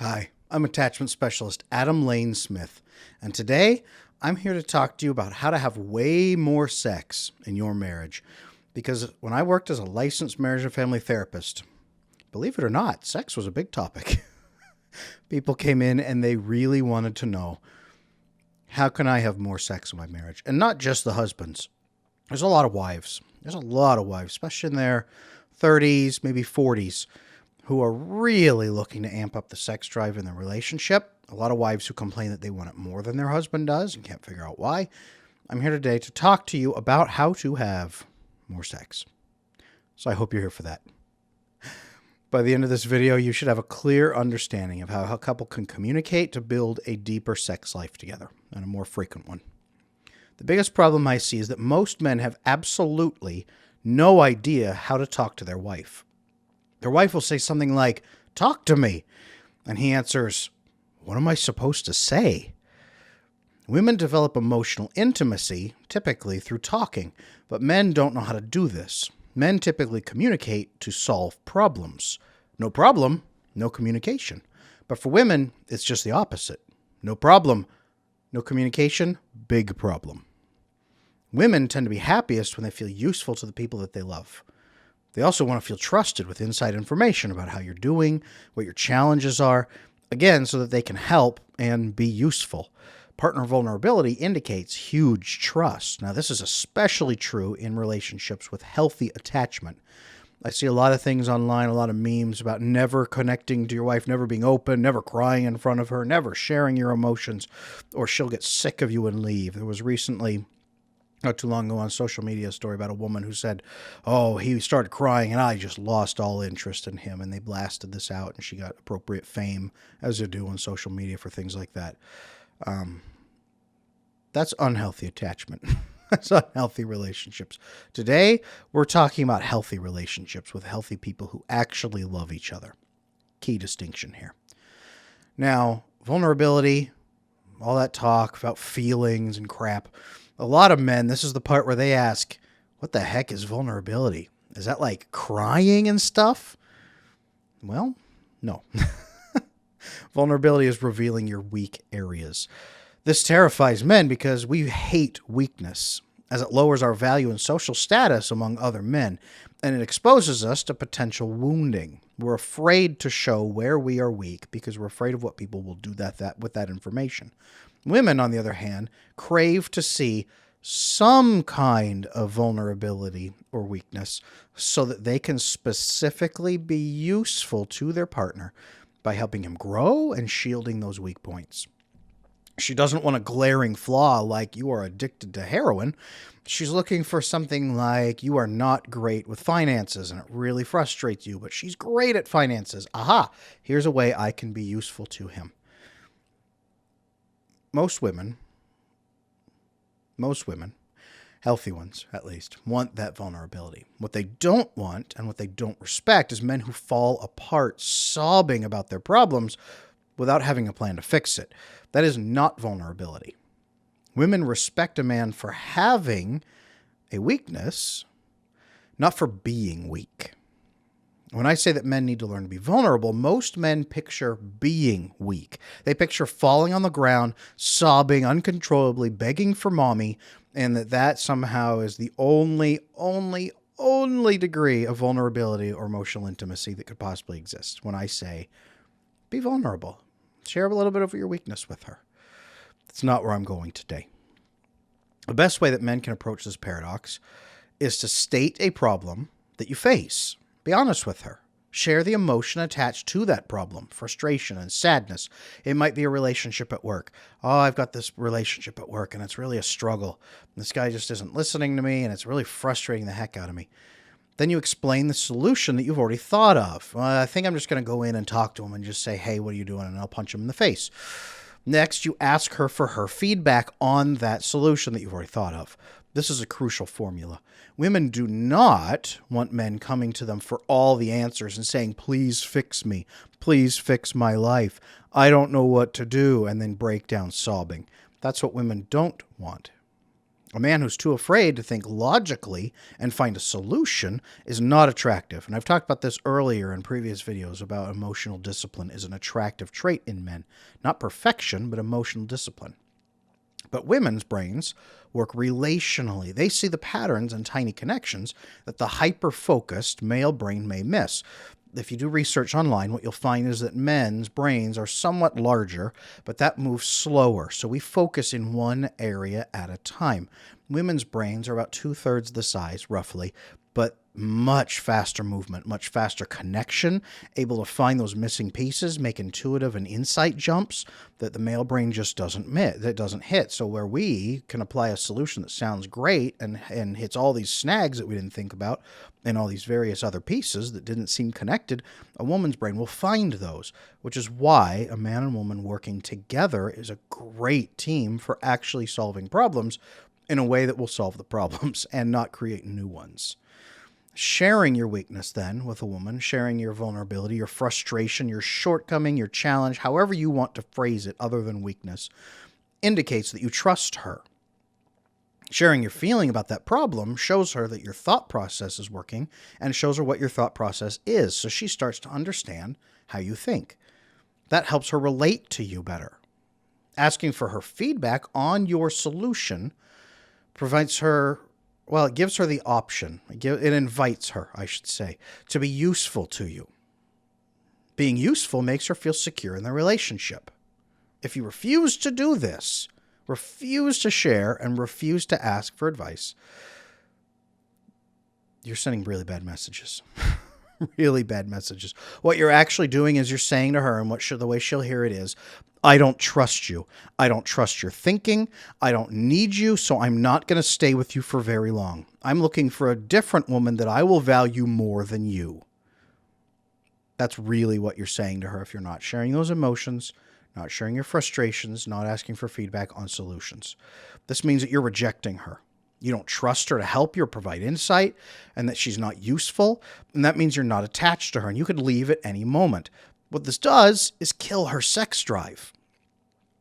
Hi, I'm attachment specialist Adam Lane Smith, and today I'm here to talk to you about how to have way more sex in your marriage. Because when I worked as a licensed marriage and family therapist, believe it or not, sex was a big topic. People came in and they really wanted to know, how can I have more sex in my marriage? And not just the husbands. There's a lot of wives. There's a lot of wives, especially in their 30s, maybe 40s, who are really looking to amp up the sex drive in their relationship. A lot of wives who complain that they want it more than their husband does and can't figure out why. I'm here today to talk to you about how to have more sex. So I hope you're here for that. By the end of this video, you should have a clear understanding of how a couple can communicate to build a deeper sex life together and a more frequent one. The biggest problem I see is that most men have absolutely no idea how to talk to their wife. Their wife will say something like, "Talk to me." And he answers, "What am I supposed to say?" Women develop emotional intimacy, typically through talking, but men don't know how to do this. Men typically communicate to solve problems. No problem, no communication. But for women, it's just the opposite. No problem, no communication, big problem. Women tend to be happiest when they feel useful to the people that they love. They also want to feel trusted with inside information about how you're doing, what your challenges are, again, so that they can help and be useful. Partner vulnerability indicates huge trust. Now, this is especially true in relationships with healthy attachment. I see a lot of things online, a lot of memes about never connecting to your wife, never being open, never crying in front of her, never sharing your emotions, or she'll get sick of you and leave. There was recently, not too long ago, on social media, a story about a woman who said, "Oh, he started crying and I just lost all interest in him." And they blasted this out and she got appropriate fame, as they do on social media for things like that. That's unhealthy attachment. That's unhealthy relationships. Today, we're talking about healthy relationships with healthy people who actually love each other. Key distinction here. Now, vulnerability, all that talk about feelings and crap. A lot of men, this is the part where they ask, what the heck is vulnerability? Is that like crying and stuff? Well, no. Vulnerability is revealing your weak areas. This terrifies men because we hate weakness, as it lowers our value and social status among other men, and it exposes us to potential wounding. We're afraid to show where we are weak because we're afraid of what people will do with that information. Women, on the other hand, crave to see some kind of vulnerability or weakness so that they can specifically be useful to their partner by helping him grow and shielding those weak points. She doesn't want a glaring flaw like you are addicted to heroin. She's looking for something like you are not great with finances and it really frustrates you, but she's great at finances. Aha, here's a way I can be useful to him. Most women, healthy ones at least, want that vulnerability. What they don't want and what they don't respect is men who fall apart sobbing about their problems without having a plan to fix it. That is not vulnerability. Women respect a man for having a weakness, not for being weak. When I say that men need to learn to be vulnerable, most men picture being weak. They picture falling on the ground, sobbing uncontrollably, begging for mommy, and that somehow is the only degree of vulnerability or emotional intimacy that could possibly exist. When I say, be vulnerable, share a little bit of your weakness with her. That's not where I'm going today. The best way that men can approach this paradox is to state a problem that you face. Be honest with her. Share the emotion attached to that problem, frustration and sadness. It might be a relationship at work. Oh, I've got this relationship at work and it's really a struggle. This guy just isn't listening to me and it's really frustrating the heck out of me. Then you explain the solution that you've already thought of. I think I'm just going to go in and talk to him and just say, "Hey, what are you doing?" And I'll punch him in the face. Next, you ask her for her feedback on that solution that you've already thought of. This is a crucial formula. Women do not want men coming to them for all the answers and saying, "Please fix me. Please fix my life. I don't know what to do," and then break down sobbing. That's what women don't want. A man who's too afraid to think logically and find a solution is not attractive. And I've talked about this earlier in previous videos about emotional discipline is an attractive trait in men. Not perfection, but emotional discipline. But women's brains work relationally. They see the patterns and tiny connections that the hyper-focused male brain may miss. If you do research online, what you'll find is that men's brains are somewhat larger, but that moves slower. So we focus in one area at a time. Women's brains are about 2/3 the size, roughly, but much faster movement, much faster connection, able to find those missing pieces, make intuitive and insight jumps that the male brain just doesn't hit. So where we can apply a solution that sounds great and hits all these snags that we didn't think about and all these various other pieces that didn't seem connected, a woman's brain will find those, which is why a man and woman working together is a great team for actually solving problems in a way that will solve the problems and not create new ones. Sharing your weakness then with a woman, sharing your vulnerability, your frustration, your shortcoming, your challenge, however you want to phrase it other than weakness, indicates that you trust her. Sharing your feeling about that problem shows her that your thought process is working and shows her what your thought process is, so she starts to understand how you think. That helps her relate to you better. Asking for her feedback on your solution provides her, well, it gives her the option. It invites her, I should say, to be useful to you. Being useful makes her feel secure in the relationship. If you refuse to do this, refuse to share, and refuse to ask for advice, you're sending really bad messages. Really bad messages. What you're actually doing is you're saying to her, and the way she'll hear it is, I don't trust you. I don't trust your thinking. I don't need you, so I'm not going to stay with you for very long. I'm looking for a different woman that I will value more than you. That's really what you're saying to her if you're not sharing those emotions, not sharing your frustrations, not asking for feedback on solutions. This means that you're rejecting her. You don't trust her to help you or provide insight, and that she's not useful, and that means you're not attached to her, and you could leave at any moment. What this does is kill her sex drive,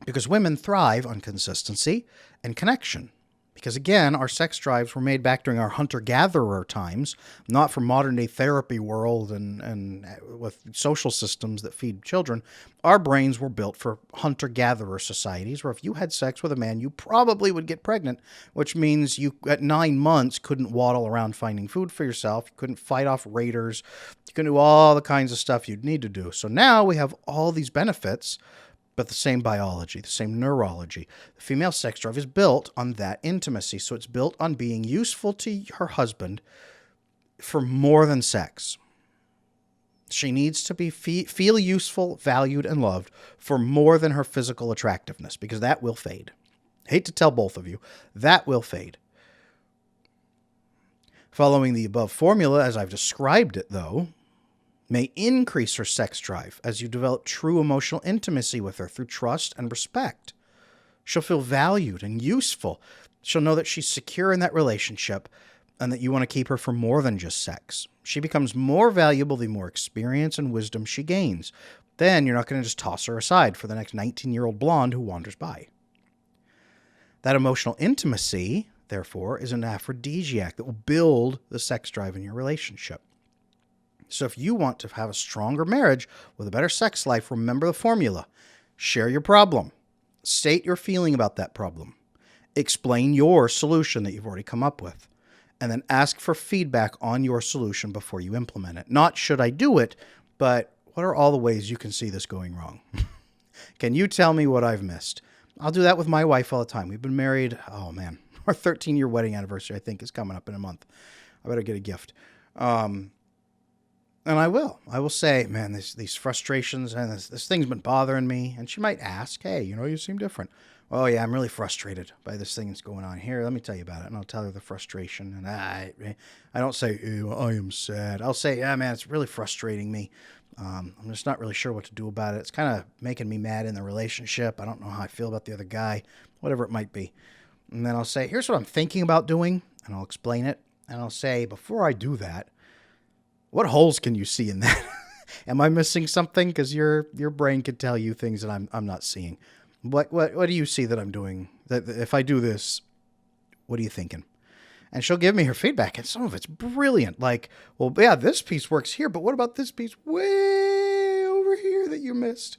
because women thrive on consistency and connection. Because again, our sex drives were made back during our hunter-gatherer times, not for modern-day therapy world and with social systems that feed children. Our brains were built for hunter-gatherer societies, where if you had sex with a man, you probably would get pregnant, which means you, at 9 months, couldn't waddle around finding food for yourself. You couldn't fight off raiders. You couldn't do all the kinds of stuff you'd need to do. So now we have all these benefits, but the same biology, the same neurology. The female sex drive is built on that intimacy. So it's built on being useful to her husband for more than sex. She needs to be feel useful, valued, and loved for more than her physical attractiveness, because that will fade. Hate to tell both of you, that will fade. Following the above formula, as I've described it, though, may increase her sex drive as you develop true emotional intimacy with her through trust and respect. She'll feel valued and useful. She'll know that she's secure in that relationship and that you want to keep her for more than just sex. She becomes more valuable the more experience and wisdom she gains. Then you're not going to just toss her aside for the next 19-year-old blonde who wanders by. That emotional intimacy, therefore, is an aphrodisiac that will build the sex drive in your relationship. So if you want to have a stronger marriage with a better sex life, remember the formula. Share your problem. State your feeling about that problem. Explain your solution that you've already come up with. And then ask for feedback on your solution before you implement it. Not should I do it, but what are all the ways you can see this going wrong? Can you tell me what I've missed? I'll do that with my wife all the time. We've been married, oh man, our 13-year wedding anniversary, I think, is coming up in a month. I better get a gift. And I will say, man, these frustrations and this thing's been bothering me. And she might ask, hey, you seem different. Oh yeah, I'm really frustrated by this thing that's going on here. Let me tell you about it. And I'll tell her the frustration. And I don't say, ew, I am sad. I'll say, yeah, man, it's really frustrating me. I'm just not really sure what to do about it. It's kind of making me mad in the relationship. I don't know how I feel about the other guy, whatever it might be. And then I'll say, here's what I'm thinking about doing. And I'll explain it. And I'll say, before I do that, what holes can you see in that? Am I missing something? Because your brain could tell you things that I'm not seeing. What do you see that I'm doing? That if I do this, What are you thinking? And she'll give me her feedback, and some of it's brilliant. Like, well, yeah, this piece works here, but what about this piece way over here that you missed?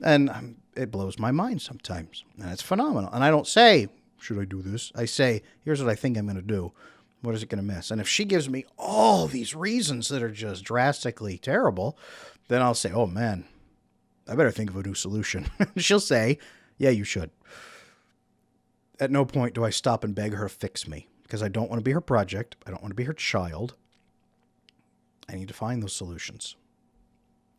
And it blows my mind sometimes, and it's phenomenal. And I don't say, should I do this? I say, here's what I think I'm going to do. What is it going to miss? And if she gives me all these reasons that are just drastically terrible, then I'll say, oh, man, I better think of a new solution. She'll say, yeah, you should. At no point do I stop and beg her to fix me, because I don't want to be her project. I don't want to be her child. I need to find those solutions.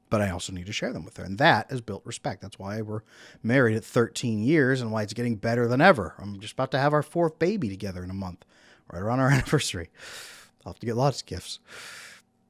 But I also need to share them with her. And that has built respect. That's why we're married at 13 years and why it's getting better than ever. I'm just about to have our 4th baby together in a month, right around our anniversary. I'll have to get lots of gifts.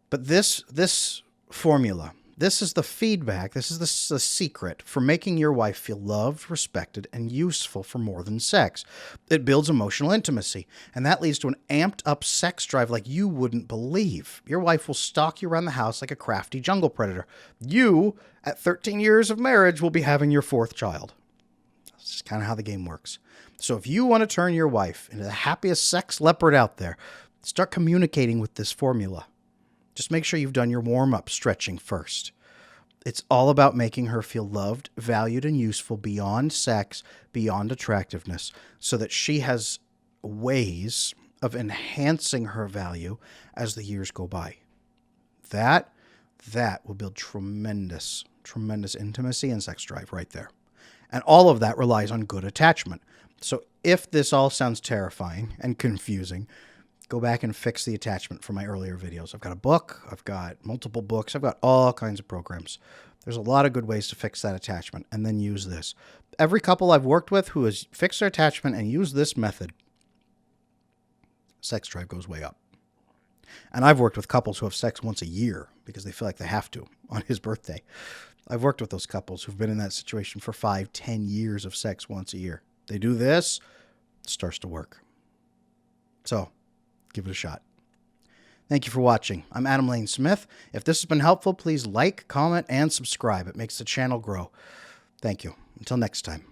But this formula, this is the feedback, this is the secret for making your wife feel loved, respected, and useful for more than sex. It builds emotional intimacy, and that leads to an amped up sex drive like you wouldn't believe. Your wife will stalk you around the house like a crafty jungle predator. You, at 13 years of marriage, will be having your 4th child. That's just kind of how the game works. So if you want to turn your wife into the happiest sex leopard out there, start communicating with this formula. Just make sure you've done your warm-up stretching first. It's all about making her feel loved, valued, and useful beyond sex, beyond attractiveness, so that she has ways of enhancing her value as the years go by. That will build tremendous intimacy and sex drive right there. And all of that relies on good attachment. So if this all sounds terrifying and confusing, go back and fix the attachment from my earlier videos. I've got a book. I've got multiple books. I've got all kinds of programs. There's a lot of good ways to fix that attachment, and then use this. Every couple I've worked with who has fixed their attachment and used this method, sex drive goes way up. And I've worked with couples who have sex once a year because they feel like they have to on his birthday. I've worked with those couples who've been in that situation for 5, 10 years of sex once a year. They do this, it starts to work. So, give it a shot. Thank you for watching. I'm Adam Lane Smith. If this has been helpful, please like, comment, and subscribe. It makes the channel grow. Thank you. Until next time.